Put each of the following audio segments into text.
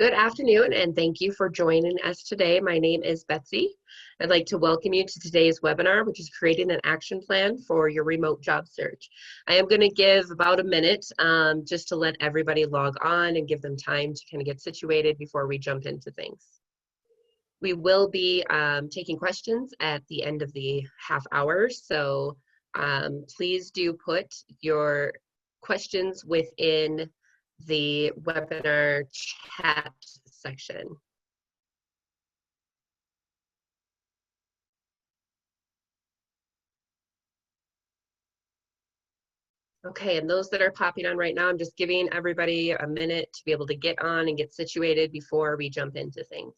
Good afternoon, and thank you for joining us today. My name is Betsy. I'd like to welcome you to today's webinar, which is creating an action plan for your remote job search. I am going to give about a minute just to let everybody log on and give them time to kind of get situated before we jump into things. We will be taking questions at the end of the half hour, so please do put your questions within the webinar chat section. Okay, and those that are popping on right now, I'm just giving everybody a minute to be able to get on and get situated before we jump into things.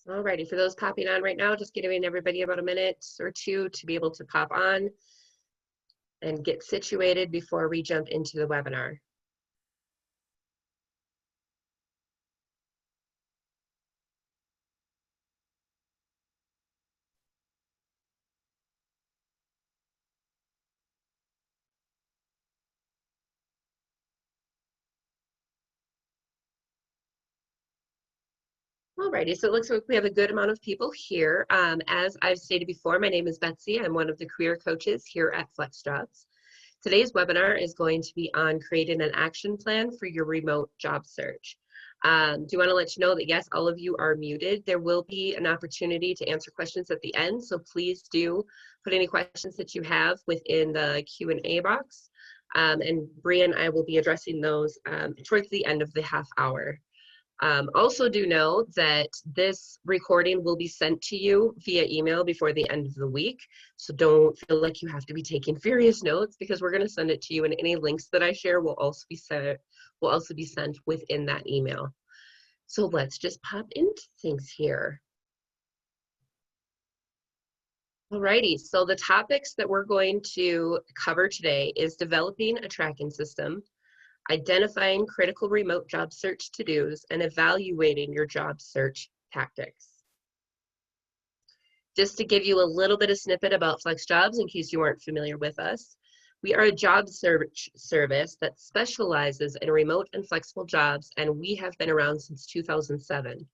Alrighty, for those popping on right now, just giving everybody about a minute or two to be able to pop on and get situated before we jump into the webinar. Alrighty, so it looks like we have a good amount of people here. As I've stated before, my name is Betsy. I'm one of the career coaches here at FlexJobs. Today's webinar is going to be on creating an action plan for your remote job search. Do want to let you know that yes, all of you are muted. There will be an opportunity to answer questions at the end, so please do put any questions that you have within the Q&A box. And Bree and I will be addressing those towards the end of the half hour. Also do know that this recording will be sent to you via email before the end of the week. So don't feel like you have to be taking furious notes because we're going to send it to you, and any links that I share will also be sent within that email. So let's just pop into things here. Alrighty, so the topics that we're going to cover today is developing a tracking system, identifying critical remote job search to-dos, and evaluating your job search tactics. Just to give you a little bit of snippet about FlexJobs in case you aren't familiar with us, we are a job search service that specializes in remote and flexible jobs, and we have been around since 2007.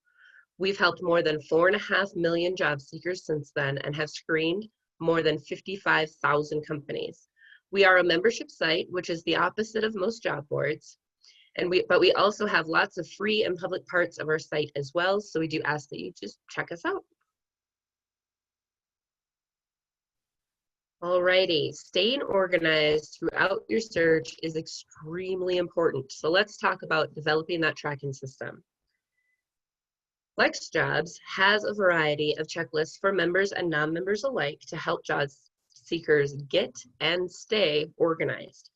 We've helped more than 4.5 million job seekers since then and have screened more than 55,000 companies. We are a membership site, which is the opposite of most job boards, but we also have lots of free and public parts of our site as well, so we do ask that you just check us out. Alrighty, staying organized throughout your search is extremely important, so let's talk about developing that tracking system. FlexJobs has a variety of checklists for members and non-members alike to help job seekers get and stay organized.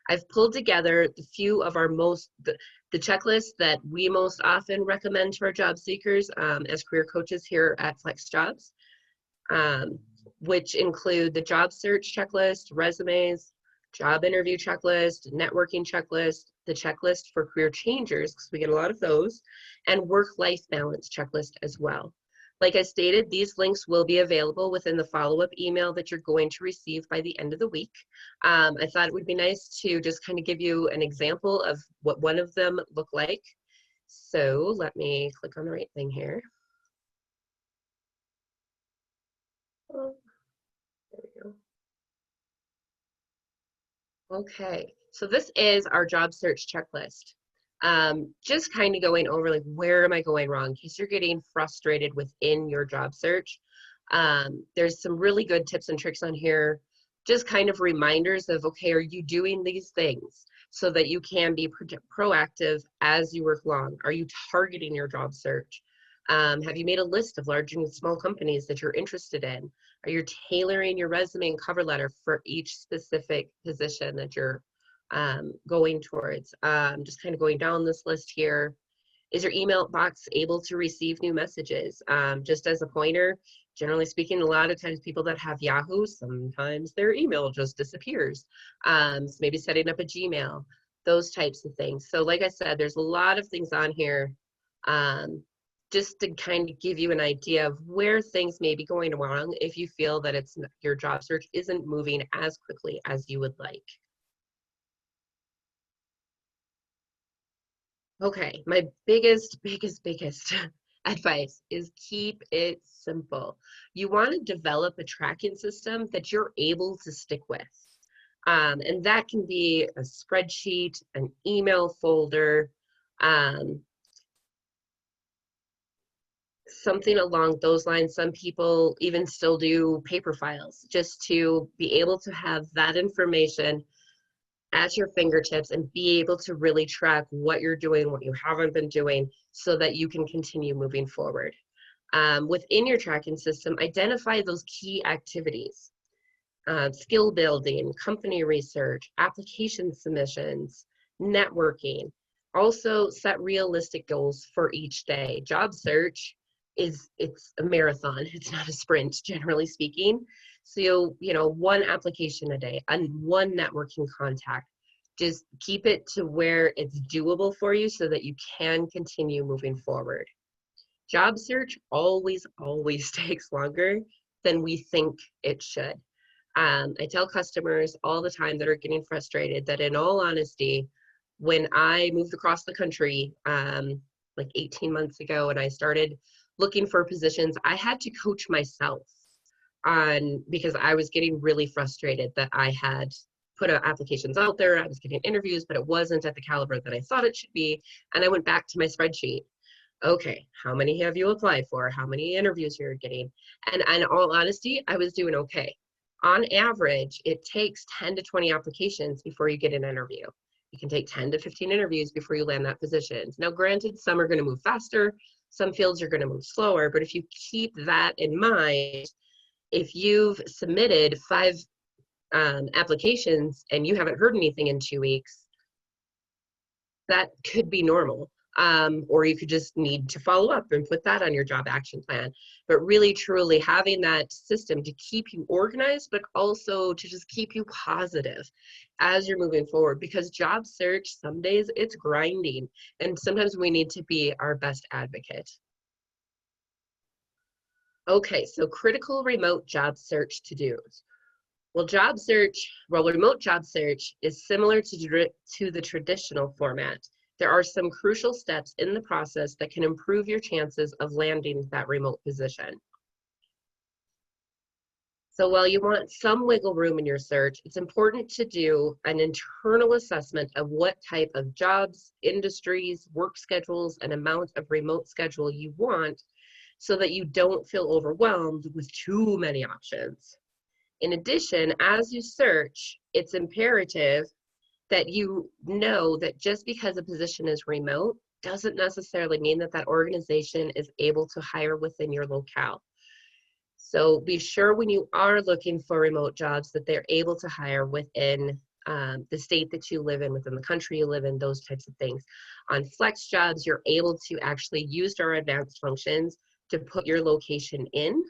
I've pulled together the few of our the checklists that we most often recommend to our job seekers as career coaches here at FlexJobs, which include the job search checklist, resumes, job interview checklist, networking checklist, the checklist for career changers, because we get a lot of those, and work-life balance checklist as well. Like I stated, these links will be available within the follow-up email that you're going to receive by the end of the week. I thought it would be nice to just kind of give you an example of what one of them look like. So let me click on the right thing here. Oh, there we go. Okay, so this is our job search checklist. Just kind of going over like, where am I going wrong in case you're getting frustrated within your job search. There's some really good tips and tricks on here, just kind of reminders of, okay, are you doing these things so that you can be proactive as you work along? Are you targeting your job search? Have you made a list of large and small companies that you're interested in? Are you tailoring your resume and cover letter for each specific position that you're going towards? Just kind of going down this list here. Is your email box able to receive new messages? Just as a pointer, generally speaking, a lot of times people that have Yahoo, sometimes their email just disappears. So maybe setting up a Gmail, those types of things. So like I said, there's a lot of things on here just to kind of give you an idea of where things may be going wrong if you feel that your job search isn't moving as quickly as you would like. Okay, my biggest advice is keep it simple. You want to develop a tracking system that you're able to stick with. And that can be a spreadsheet, an email folder, um, something along those lines. Some people even still do paper files just to be able to have that information at your fingertips and be able to really track what you're doing, what you haven't been doing, so that you can continue moving forward. Within your tracking system, identify those key activities, skill building, company research, application submissions, networking. Also set realistic goals for each day. Job search it's a marathon, it's not a sprint, generally speaking. So, one application a day and one networking contact. Just keep it to where it's doable for you so that you can continue moving forward. Job search always takes longer than we think it should. I tell customers all the time that are getting frustrated that, in all honesty, when I moved across the country like 18 months ago and I started looking for positions, I had to coach myself because I was getting really frustrated that I had put applications out there, I was getting interviews, but it wasn't at the caliber that I thought it should be. And I went back to my spreadsheet. Okay, how many have you applied for? How many interviews you're getting? And in all honesty, I was doing okay. On average, it takes 10 to 20 applications before you get an interview. You can take 10 to 15 interviews before you land that position. Now, granted, some are going to move faster, some fields are going to move slower, but if you keep that in mind, if you've submitted 5 applications and you haven't heard anything in 2 weeks, that could be normal. Or you could just need to follow up and put that on your job action plan. But really, truly having that system to keep you organized, but also to just keep you positive as you're moving forward, because job search, some days it's grinding, and sometimes we need to be our best advocate. Okay, so critical remote job search to-dos. Well, remote job search is similar to the traditional format. There are some crucial steps in the process that can improve your chances of landing that remote position. So while you want some wiggle room in your search, it's important to do an internal assessment of what type of jobs, industries, work schedules, and amount of remote schedule you want, so that you don't feel overwhelmed with too many options. In addition, as you search, it's imperative that you know that just because a position is remote doesn't necessarily mean that that organization is able to hire within your locale. So be sure when you are looking for remote jobs that they're able to hire within the state that you live in, within the country you live in, those types of things. On FlexJobs, you're able to actually use our advanced functions to put your location in.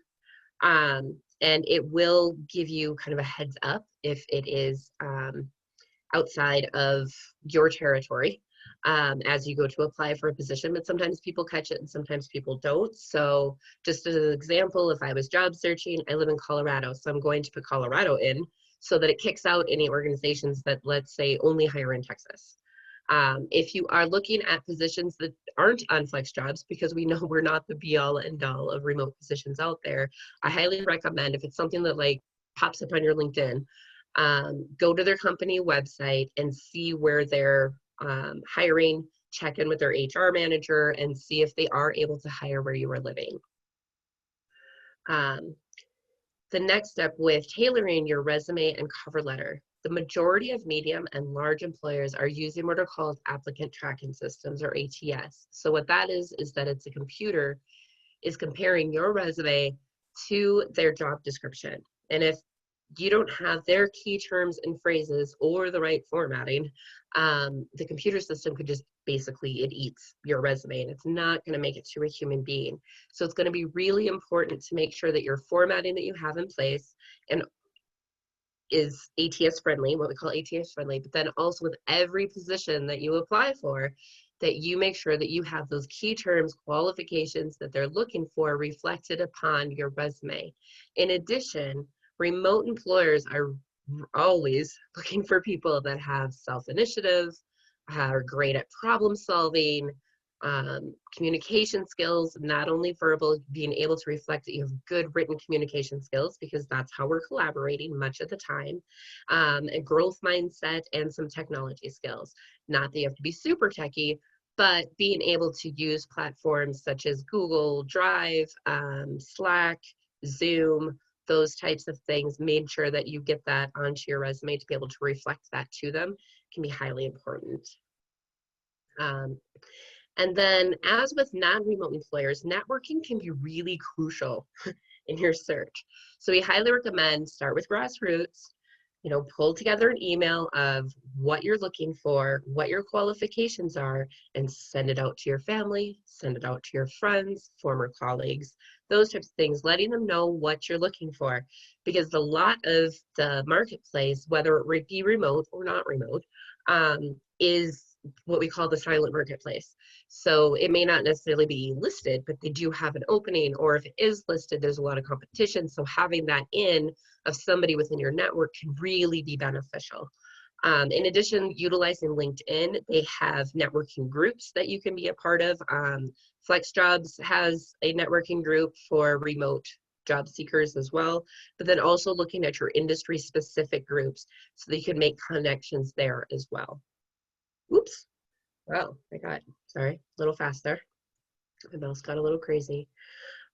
And it will give you kind of a heads up if it is outside of your territory as you go to apply for a position. But sometimes people catch it and sometimes people don't. So just as an example, if I was job searching, I live in Colorado, so I'm going to put Colorado in so that it kicks out any organizations that, let's say, only hire in Texas. If you are looking at positions that aren't on FlexJobs, because we know we're not the be-all end-all of remote positions out there, I highly recommend, if it's something that like pops up on your LinkedIn, go to their company website and see where they're hiring, check in with their HR manager and see if they are able to hire where you are living. The next step with tailoring your resume and cover letter. The majority of medium and large employers are using what are called applicant tracking systems, or ATS. So what that is that it's a computer is comparing your resume to their job description. And if you don't have their key terms and phrases or the right formatting, the computer system could just basically it eats your resume and it's not going to make it to a human being. So it's going to be really important to make sure that your formatting that you have in place and is ATS friendly, what we call ATS friendly, but then also with every position that you apply for, that you make sure that you have those key terms, qualifications that they're looking for reflected upon your resume. In addition, remote employers are always looking for people that have self-initiative, are great at problem solving, communication skills, not only verbal, being able to reflect that you have good written communication skills, because that's how we're collaborating much of the time, a growth mindset, and some technology skills. Not that you have to be super techie, but being able to use platforms such as Google Drive, Slack, Zoom, those types of things, made sure that you get that onto your resume to be able to reflect that to them can be highly important. And then as with non-remote employers, networking can be really crucial in your search. So we highly recommend start with grassroots, pull together an email of what you're looking for, what your qualifications are, and send it out to your family, send it out to your friends, former colleagues, those types of things, letting them know what you're looking for. Because a lot of the marketplace, whether it be remote or not remote, is what we call the silent marketplace. So it may not necessarily be listed, but they do have an opening, or if it is listed, there's a lot of competition. So having that in of somebody within your network can really be beneficial. In addition, utilizing LinkedIn, they have networking groups that you can be a part of. FlexJobs has a networking group for remote job seekers as well, but then also looking at your industry specific groups so that you can make connections there as well. Oops. Oh my God, sorry, a little fast there. My mouse got a little crazy.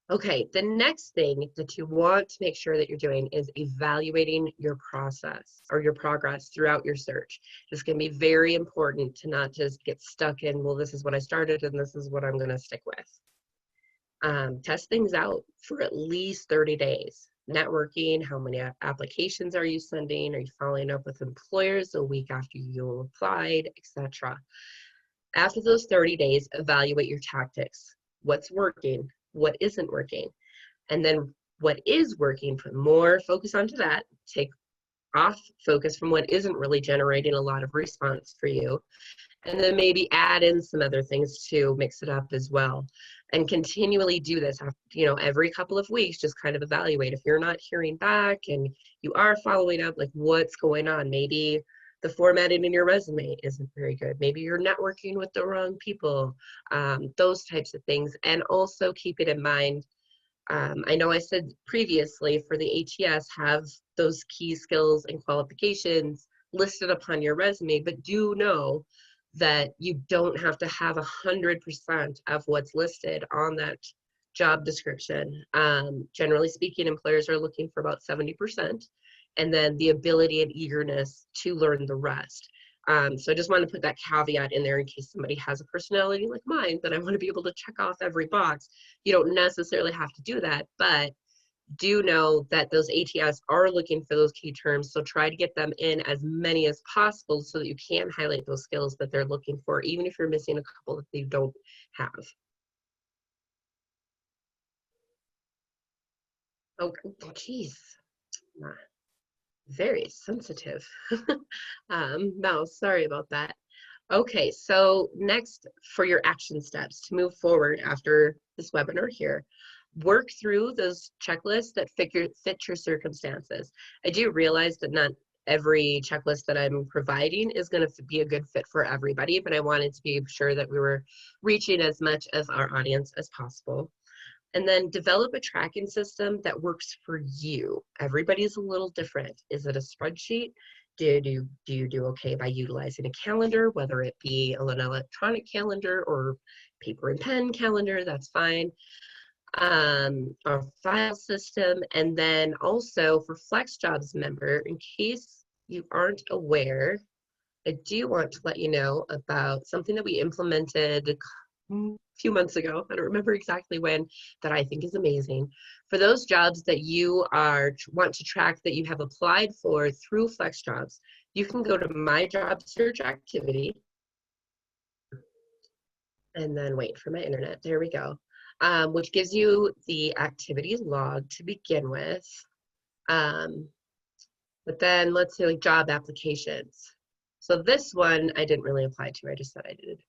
Okay, the next thing that you want to make sure that you're doing is evaluating your process or your progress throughout your search. It's going to be very important to not just get stuck in, well, this is what I started and this is what I'm going to stick with. Test things out for at least 30 days. Networking, how many applications are you sending? Are you following up with employers a week after you applied, etc. After those 30 days, evaluate your tactics. What's working? What isn't working? And then what is working, put more focus onto that. Take off focus from what isn't really generating a lot of response for you. And then maybe add in some other things to mix it up as well. And continually do this, every couple of weeks, just kind of evaluate. If you're not hearing back and you are following up, like what's going on? Maybe the formatting in your resume isn't very good. Maybe you're networking with the wrong people, those types of things. And also keep it in mind, I know I said previously for the ATS, have those key skills and qualifications listed upon your resume, but do know that you don't have to have 100% of what's listed on that job description. Generally speaking, employers are looking for about 70%, and then the ability and eagerness to learn the rest. So I just want to put that caveat in there in case somebody has a personality like mine that I want to be able to check off every box. You don't necessarily have to do that, but do know that those ATS are looking for those key terms, so try to get them in as many as possible so that you can highlight those skills that they're looking for, even if you're missing a couple that they don't have. Oh, geez, very sensitive mouse, sorry about that. Okay, so next for your action steps to move forward after this webinar here, work through those checklists that fit your circumstances. I do realize that not every checklist that I'm providing is going to be a good fit for everybody, but I wanted to be sure that we were reaching as much of our audience as possible. And then develop a tracking system that works for you. Everybody's a little different. Is it a spreadsheet? Do you do okay by utilizing a calendar, whether it be an electronic calendar or paper and pen calendar? That's fine. Our file system. And then also for FlexJobs member, in case you aren't aware, I do want to let you know about something that we implemented a few months ago. I don't remember exactly when, that I think is amazing. For those jobs that you want to track that you have applied for through FlexJobs, you can go to My Job Search Activity. and then wait for my internet. There we go. Which gives you the activities log to begin with. But then let's say like job applications. So this one I didn't really apply to, I just said I did.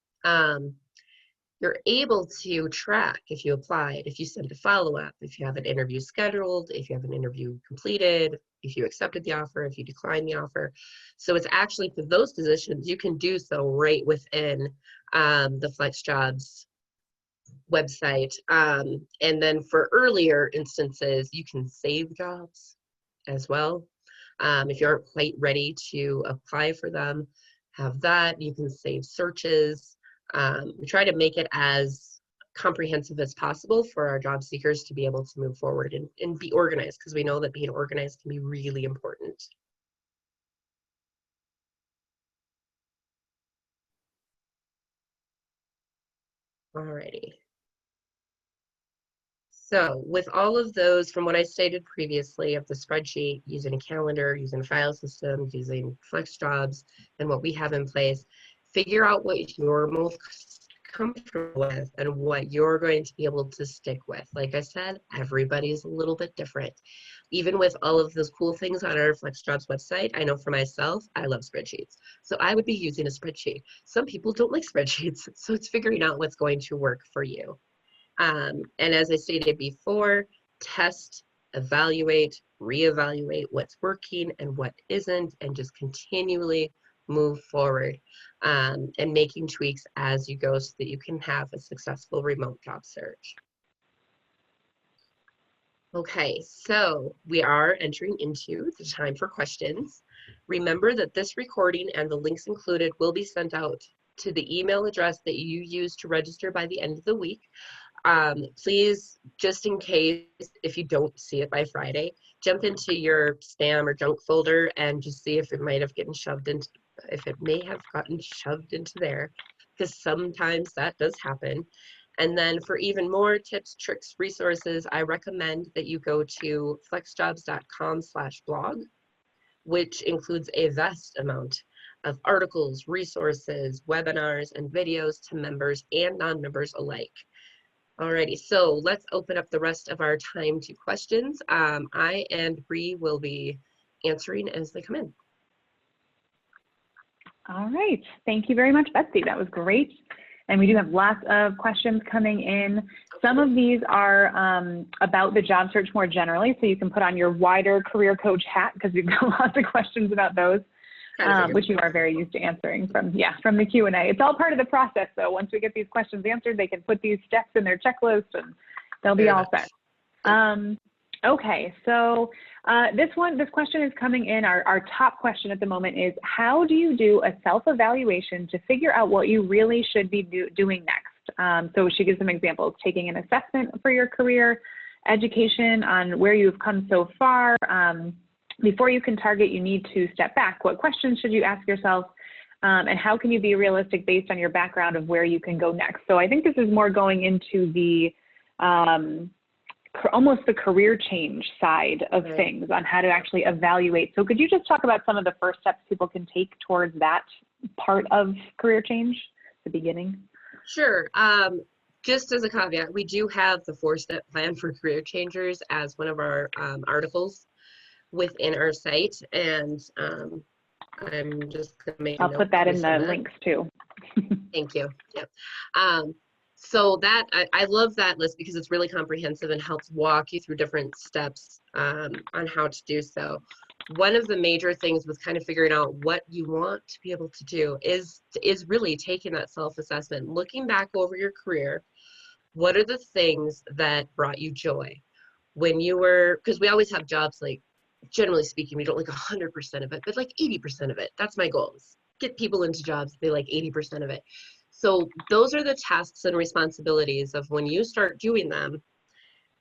You're able to track if you applied, if you sent a follow-up, if you have an interview scheduled, if you have an interview completed, if you accepted the offer, if you declined the offer. So it's actually for those positions, you can do so right within the FlexJobs website. And then for earlier instances, you can save jobs as well. If you aren't quite ready to apply for them, have that. You can save searches. We try to make it as comprehensive as possible for our job seekers to be able to move forward and be organized, because we know that being organized can be really important. Alrighty. So with all of those, from what I stated previously of the spreadsheet, using a calendar, using a file system, using FlexJobs, and what we have in place, figure out what you're most comfortable with and what you're going to be able to stick with. Like I said, everybody's a little bit different. Even with all of those cool things on our FlexJobs website, I know for myself, I love spreadsheets. So I would be using a spreadsheet. Some people don't like spreadsheets, so it's figuring out what's going to work for you. And as I stated before, test, evaluate, reevaluate what's working and what isn't, and just continually move forward and making tweaks as you go so that you can have a successful remote job search. Okay, so we are entering into the time for questions. Remember that this recording and the links included will be sent out to the email address that you use to register by the end of the week. Please, just in case, if you don't see it by Friday, jump into your spam or junk folder and just see if it might have gotten shoved into, if it may have gotten shoved into there, because sometimes that does happen. And then for even more tips, tricks, resources, I recommend that you go to flexjobs.com/blog, which includes a vast amount of articles, resources, webinars, and videos to members and non-members alike. Alrighty, so let's open up the rest of our time to questions. I and Bree will be answering as they come in. All right, thank you very much, Betsy. That was great. And we do have lots of questions coming in. Some of these are about the job search more generally, so you can put on your wider career coach hat because we've got lots of questions about those. Which you are very used to answering from the Q&A. It's all part of the process, though. Once we get these questions answered, they can put these steps in their checklist and they'll be all set. Okay, so this question is coming in. Our top question at the moment is, how do you do a self-evaluation to figure out what you really should be doing next? So she gives some examples: taking an assessment for your career, education on where you've come so far. Before you can target, you need to step back. What questions should you ask yourself? And how can you be realistic based on your background of where you can go next? So I think this is more going into the almost the career change side of things on how to actually evaluate. So could you just talk about some of the first steps people can take towards that part of career change, the beginning? Sure. Just as a caveat, we do have the 4-step plan for career changers as one of our articles within our site, and I'm just going to make a note. I'll put that in the links too. Thank you. Yep. So that I love that list because it's really comprehensive and helps walk you through different steps on how to do so. One of the major things with kind of figuring out what you want to be able to do is really taking that self-assessment, looking back over your career. What are the things that brought you joy when you were, because we always have jobs, like, generally speaking, we don't like 100% of it, but like 80% of it. That's my goal, is get people into jobs, they like 80% of it. So those are the tasks and responsibilities of when you start doing them,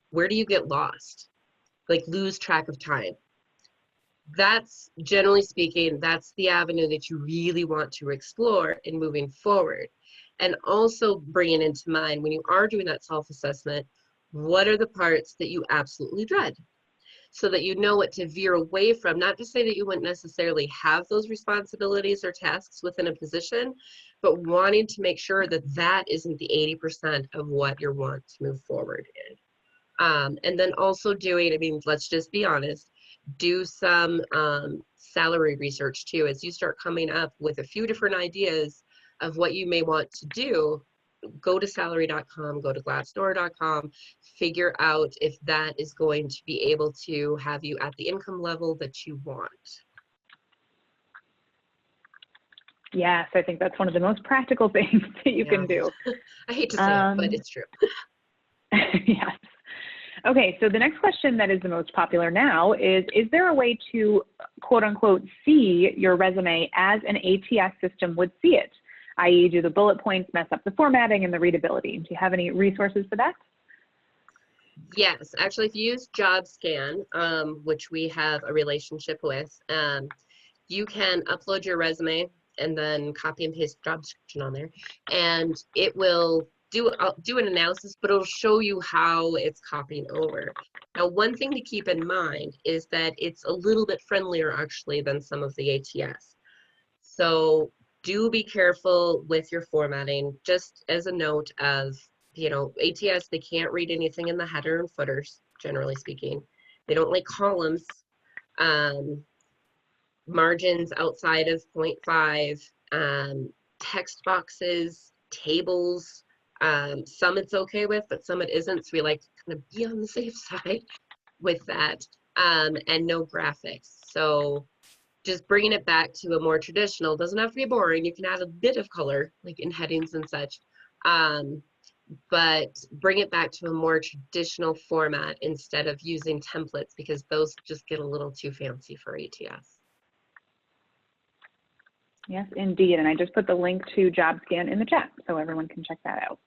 where do you get lost? Like lose track of time. That's, generally speaking, that's the avenue that you really want to explore in moving forward. And also bringing into mind, when you are doing that self-assessment, what are the parts that you absolutely dread? So that you know what to veer away from. Not to say that you wouldn't necessarily have those responsibilities or tasks within a position, but wanting to make sure that that isn't the 80% of what you want to move forward in. And then also doing, I mean, let's just be honest, do some salary research too. As you start coming up with a few different ideas of what you may want to do, go to salary.com, go to glassdoor.com, figure out if that is going to be able to have you at the income level that you want. Yes, I think that's one of the most practical things that you can do. I hate to say it, but it's true. Yes. Okay, so the next question that is the most popular now is there a way to quote unquote see your resume as an ATS system would see it? I.e., do the bullet points mess up the formatting and the readability? Do you have any resources for that? Yes, actually, if you use JobScan, which we have a relationship with, you can upload your resume and then copy and paste job description on there, and it will do an analysis, but it'll show you how it's copying over. Now, one thing to keep in mind is that it's a little bit friendlier actually than some of the ATS. So do be careful with your formatting. Just as a note of, you know, ATS, they can't read anything in the header and footers, generally speaking. They don't like columns, margins outside of 0.5, text boxes, tables. Some it's okay with, but some it isn't. So we like to kind of be on the safe side with that, and no graphics. So just bringing it back to a more traditional, doesn't have to be boring. You can add a bit of color, like in headings and such, but bring it back to a more traditional format instead of using templates, because those just get a little too fancy for ATS. Yes, indeed. And I just put the link to JobScan in the chat so everyone can check that out.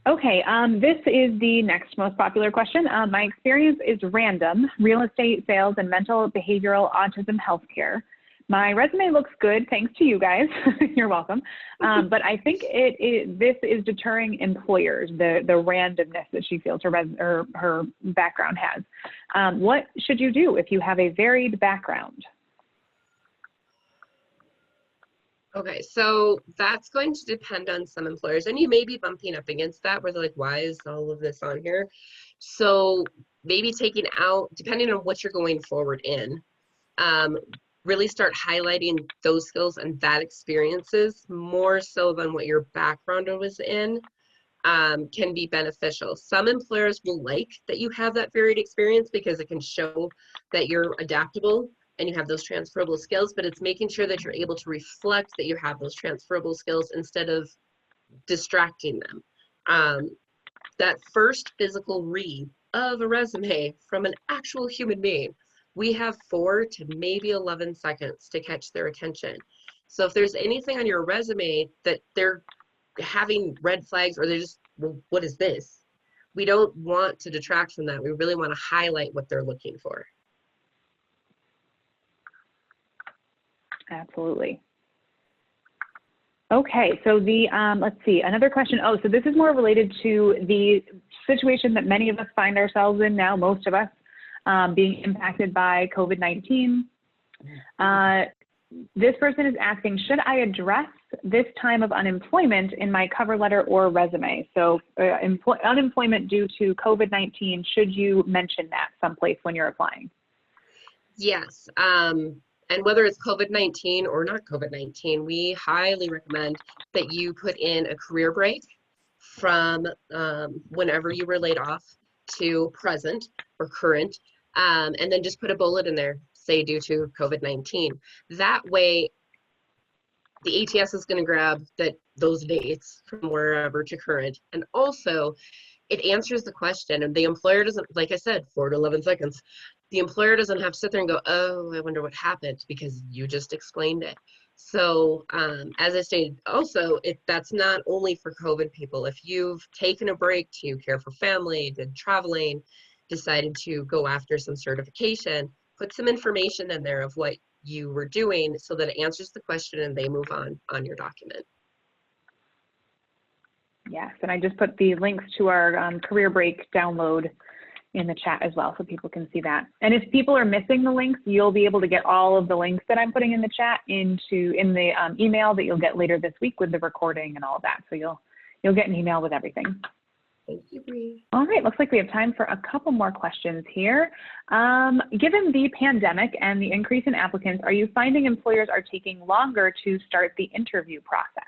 Okay, this is the next most popular question. My experience is random: real estate, sales, and mental, behavioral, autism, healthcare. My resume looks good, thanks to you guys. You're welcome. But I think this is deterring employers, the randomness that she feels her background has. What should you do if you have a varied background? Okay, so that's going to depend on some employers, and you may be bumping up against that where they're like, why is all of this on here? So maybe taking out, depending on what you're going forward in, really start highlighting those skills and that experiences more so than what your background was in, can be beneficial. Some employers will like that you have that varied experience because it can show that you're adaptable and you have those transferable skills, but it's making sure that you're able to reflect that you have those transferable skills instead of distracting them. That first physical read of a resume from an actual human being, we have 4 to maybe 11 seconds to catch their attention. So if there's anything on your resume that they're having red flags or they're just, well, what is this? We don't want to detract from that. We really want to highlight what they're looking for. Absolutely. Okay, so let's see, another question. Oh, so this is more related to the situation that many of us find ourselves in now, most of us, being impacted by COVID-19. This person is asking, should I address this time of unemployment in my cover letter or resume? So unemployment due to COVID-19, should you mention that someplace when you're applying? Yes. And whether it's COVID-19 or not COVID-19, we highly recommend that you put in a career break from whenever you were laid off to present or current, and then just put a bullet in there, say due to COVID-19. That way, the ATS is going to grab those dates from wherever to current, and also it answers the question, and the employer doesn't, like I said, 4 to 11 seconds. The employer doesn't have to sit there and go, oh, I wonder what happened, because you just explained it. So as I stated, also, that's not only for COVID people. If you've taken a break to care for family, did traveling, decided to go after some certification, put some information in there of what you were doing so that it answers the question and they move on your document. Yes, and I just put the links to our career break download in the chat as well so people can see that. And if people are missing the links, you'll be able to get all of the links that I'm putting in the chat in the email that you'll get later this week with the recording and all of that. So you'll get an email with everything. Thank you, Bree. All right, looks like we have time for a couple more questions here. Given the pandemic and the increase in applicants, are you finding employers are taking longer to start the interview process?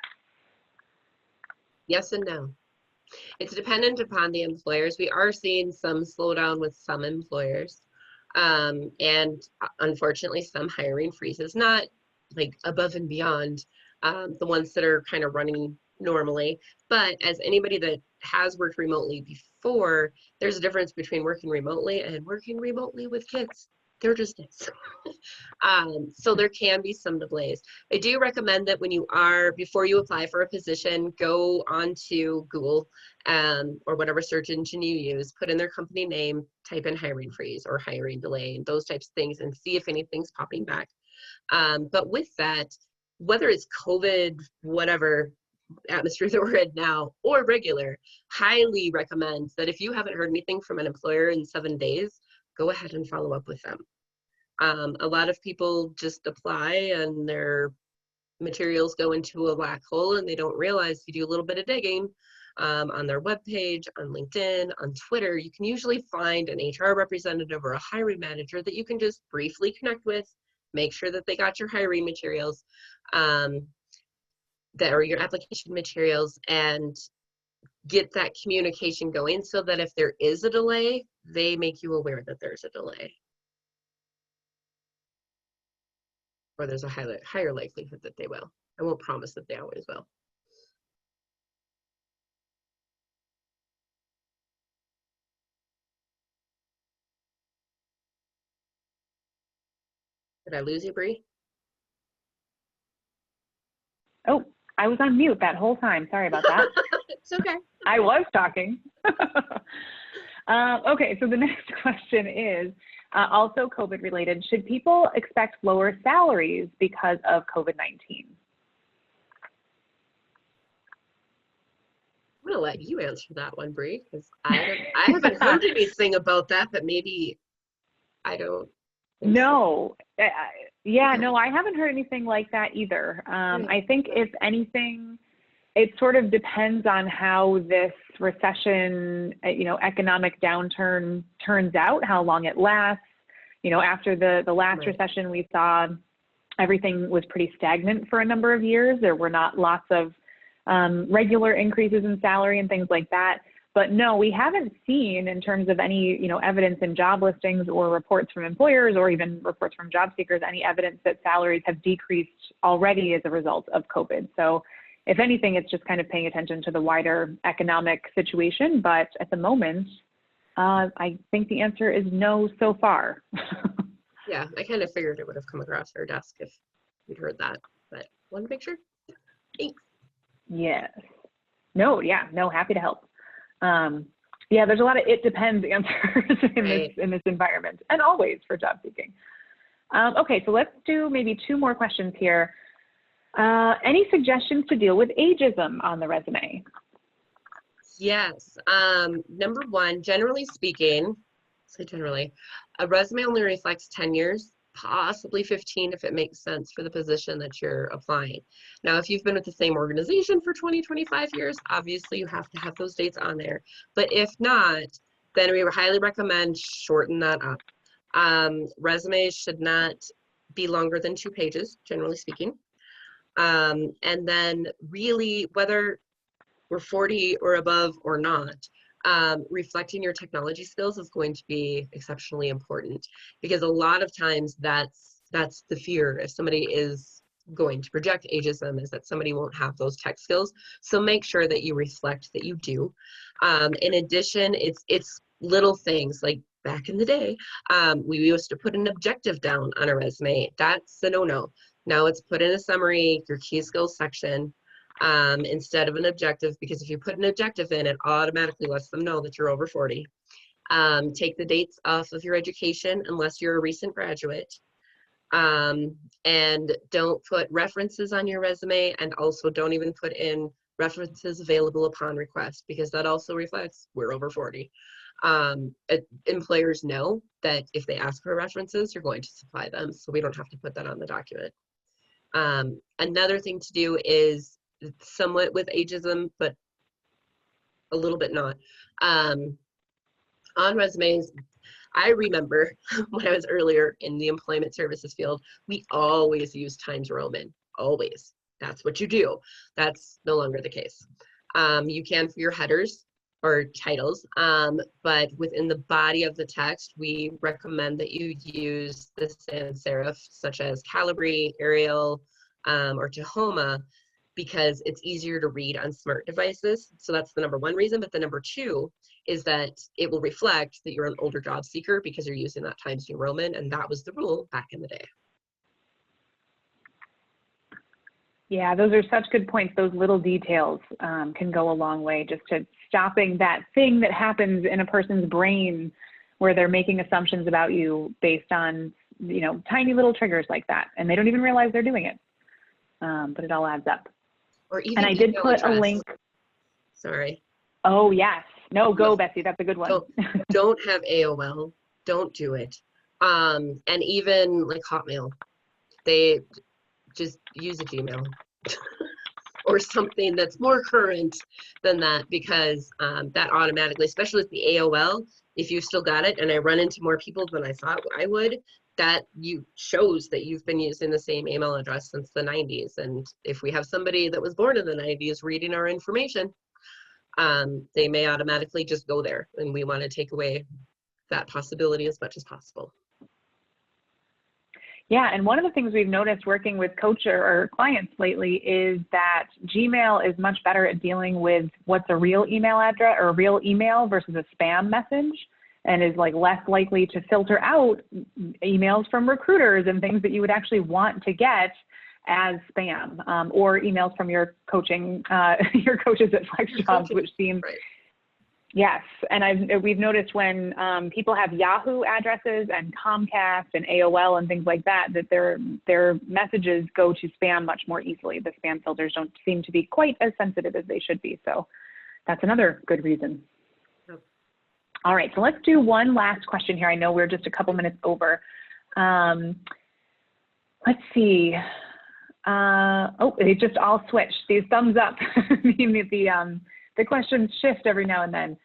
Yes and no. It's dependent upon the employers. We are seeing some slowdown with some employers, and unfortunately some hiring freezes, not like above and beyond the ones that are kind of running normally. But as anybody that has worked remotely before, there's a difference between working remotely and working remotely with kids. There just is. So there can be some delays. I do recommend that before you apply for a position, go onto Google or whatever search engine you use, put in their company name, type in hiring freeze or hiring delay and those types of things and see if anything's popping back. But with that, whether it's COVID, whatever atmosphere that we're in now or regular, highly recommend that if you haven't heard anything from an employer in 7 days, go ahead and follow up with them. A lot of people just apply and their materials go into a black hole and they don't realize. If you do a little bit of digging on their webpage, on LinkedIn, on Twitter, you can usually find an HR representative or a hiring manager that you can just briefly connect with, make sure that they got your hiring materials, that are your application materials, and get that communication going so that if there is a delay, they make you aware that there's a delay. Or there's a higher likelihood that they will. I won't promise that they always will. Did I lose you, Bree? Oh, I was on mute that whole time. Sorry about that. It's okay. I was talking. Okay, so the next question is also COVID related. Should people expect lower salaries because of COVID-19? I'm gonna let you answer that one, Bree, because I haven't heard anything about that, but maybe I don't. No, yeah, no, I haven't heard anything like that either. I think if anything, it sort of depends on how this recession, economic downturn turns out, how long it lasts. After the last recession, we saw everything was pretty stagnant for a number of years. There were not lots of regular increases in salary and things like that. But no, we haven't seen, in terms of any, evidence in job listings or reports from employers or even reports from job seekers, any evidence that salaries have decreased already as a result of COVID. So if anything, it's just kind of paying attention to the wider economic situation. But at the moment, I think the answer is no so far. Yeah, I kind of figured it would have come across our desk if we'd heard that, but wanted to make sure. Thanks. Yes. No, yeah, no, happy to help. Yeah, there's a lot of it depends answers in this environment, and always for job seeking. Okay, so let's do maybe 2 more questions here. Any suggestions to deal with ageism on the resume? Yes. Number 1, generally speaking, a resume only reflects 10 years, possibly 15 if it makes sense for the position that you're applying. Now, if you've been with the same organization for 20, 25 years, obviously you have to have those dates on there. But if not, then we highly recommend shorten that up. Resumes should not be longer than 2 pages, generally speaking. And then really, whether we're 40 or above or not, reflecting your technology skills is going to be exceptionally important, because a lot of times that's the fear if somebody is going to project ageism, is that somebody won't have those tech skills. So make sure that you reflect that you do. In addition, it's little things like back in the day, we used to put an objective down on a resume. That's a no-no. Now it's put in a summary, your key skills section, instead of an objective, because if you put an objective in, it automatically lets them know that you're over 40. Take the dates off of your education unless you're a recent graduate. And don't put references on your resume, and also don't even put in references available upon request, because that also reflects we're over 40. Employers know that if they ask for references, you're going to supply them, so we don't have to put that on the document. Another thing to do is somewhat with ageism, but a little bit not. On resumes, I remember when I was earlier in the employment services field, we always use Times Roman, always. That's what you do. That's no longer the case. You can for your headers or titles, but within the body of the text, we recommend that you use the sans serif, such as Calibri, Arial, or Tahoma, because it's easier to read on smart devices. So that's the number one reason. But the number two is that it will reflect that you're an older job seeker because you're using that Times New Roman, and that was the rule back in the day. Yeah, those are such good points. Those little details can go a long way, just to stopping that thing that happens in a person's brain where they're making assumptions about you based on, you know, tiny little triggers like that, and they don't even realize they're doing it. But it all adds up. Or even and I did put address. A link. Sorry. Oh yes, no, go Betsy. That's a good one. Don't have AOL. Don't do it. And even like Hotmail, they just use a Gmail or something that's more current than that, because that automatically, especially with the AOL, if you've still got it, and I run into more people than I thought I would, that shows that you've been using the same email address since the 90s. And if we have somebody that was born in the 90s reading our information, they may automatically just go there, and we want to take away that possibility as much as possible. Yeah, and one of the things we've noticed working with coaches or clients lately is that Gmail is much better at dealing with what's a real email address or a real email versus a spam message, and is like less likely to filter out emails from recruiters and things that you would actually want to get as spam, or emails from your coaching, your coaches at FlexJobs, which seem, right. Yes, and we've noticed when people have Yahoo addresses and Comcast and AOL and things like that, that their messages go to spam much more easily. The spam filters don't seem to be quite as sensitive as they should be. So that's another good reason. Yep. All right, so let's do one last question here. I know we're just a couple minutes over. Let's see. Oh, they just all switched. These thumbs up mean that the questions shift every now and then.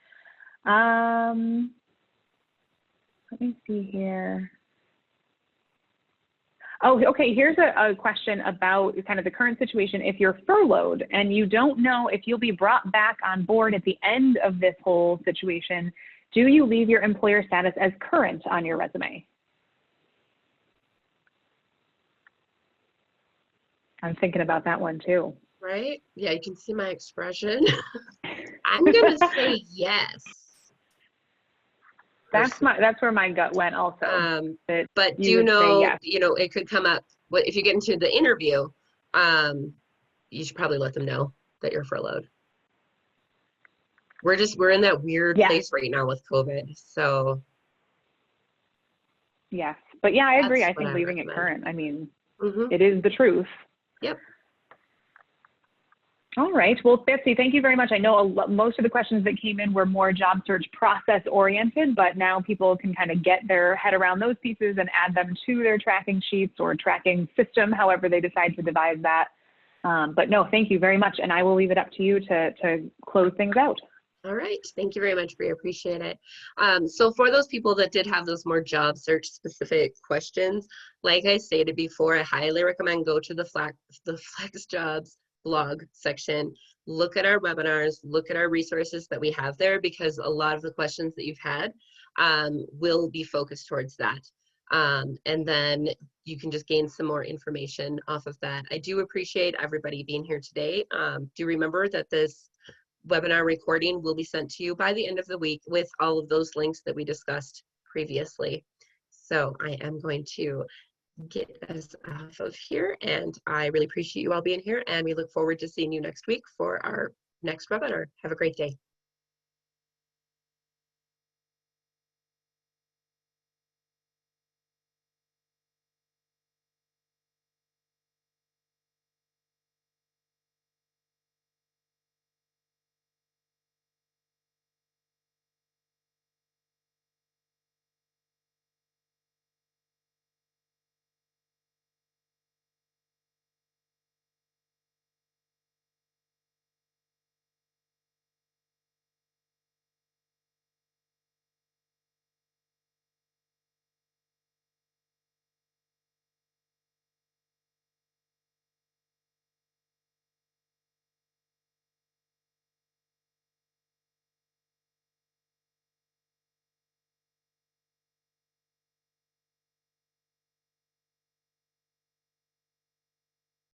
Let me see here. Oh, okay, here's a question about kind of the current situation. If you're furloughed and you don't know if you'll be brought back on board at the end of this whole situation, do you leave your employer status as current on your resume? I'm thinking about that one too. Right? Yeah, you can see my expression. I'm gonna say yes. That's where my gut went also. But do know, yes. You know, it could come up. If you get into the interview, you should probably let them know that you're furloughed. We're in that weird place right now with COVID. So yes, but yeah, I agree. I think leaving it current. I mean, it is the truth. Yep. All right. Well, Betsy, thank you very much. I know most of the questions that came in were more job search process oriented, but now people can kind of get their head around those pieces and add them to their tracking sheets or tracking system, however they decide to devise that. But no, thank you very much. And I will leave it up to you to close things out. All right. Thank you very much, Bree. Appreciate it. So for those people that did have those more job search specific questions, like I stated before, I highly recommend go to the FlexJobs blog section, look at our webinars, look at our resources that we have there, because a lot of the questions that you've had will be focused towards that. And then you can just gain some more information off of that. I do appreciate everybody being here today. Do remember that this webinar recording will be sent to you by the end of the week with all of those links that we discussed previously. So I am going to get us off of here, and I really appreciate you all being here, and we look forward to seeing you next week for our next webinar. Have a great day.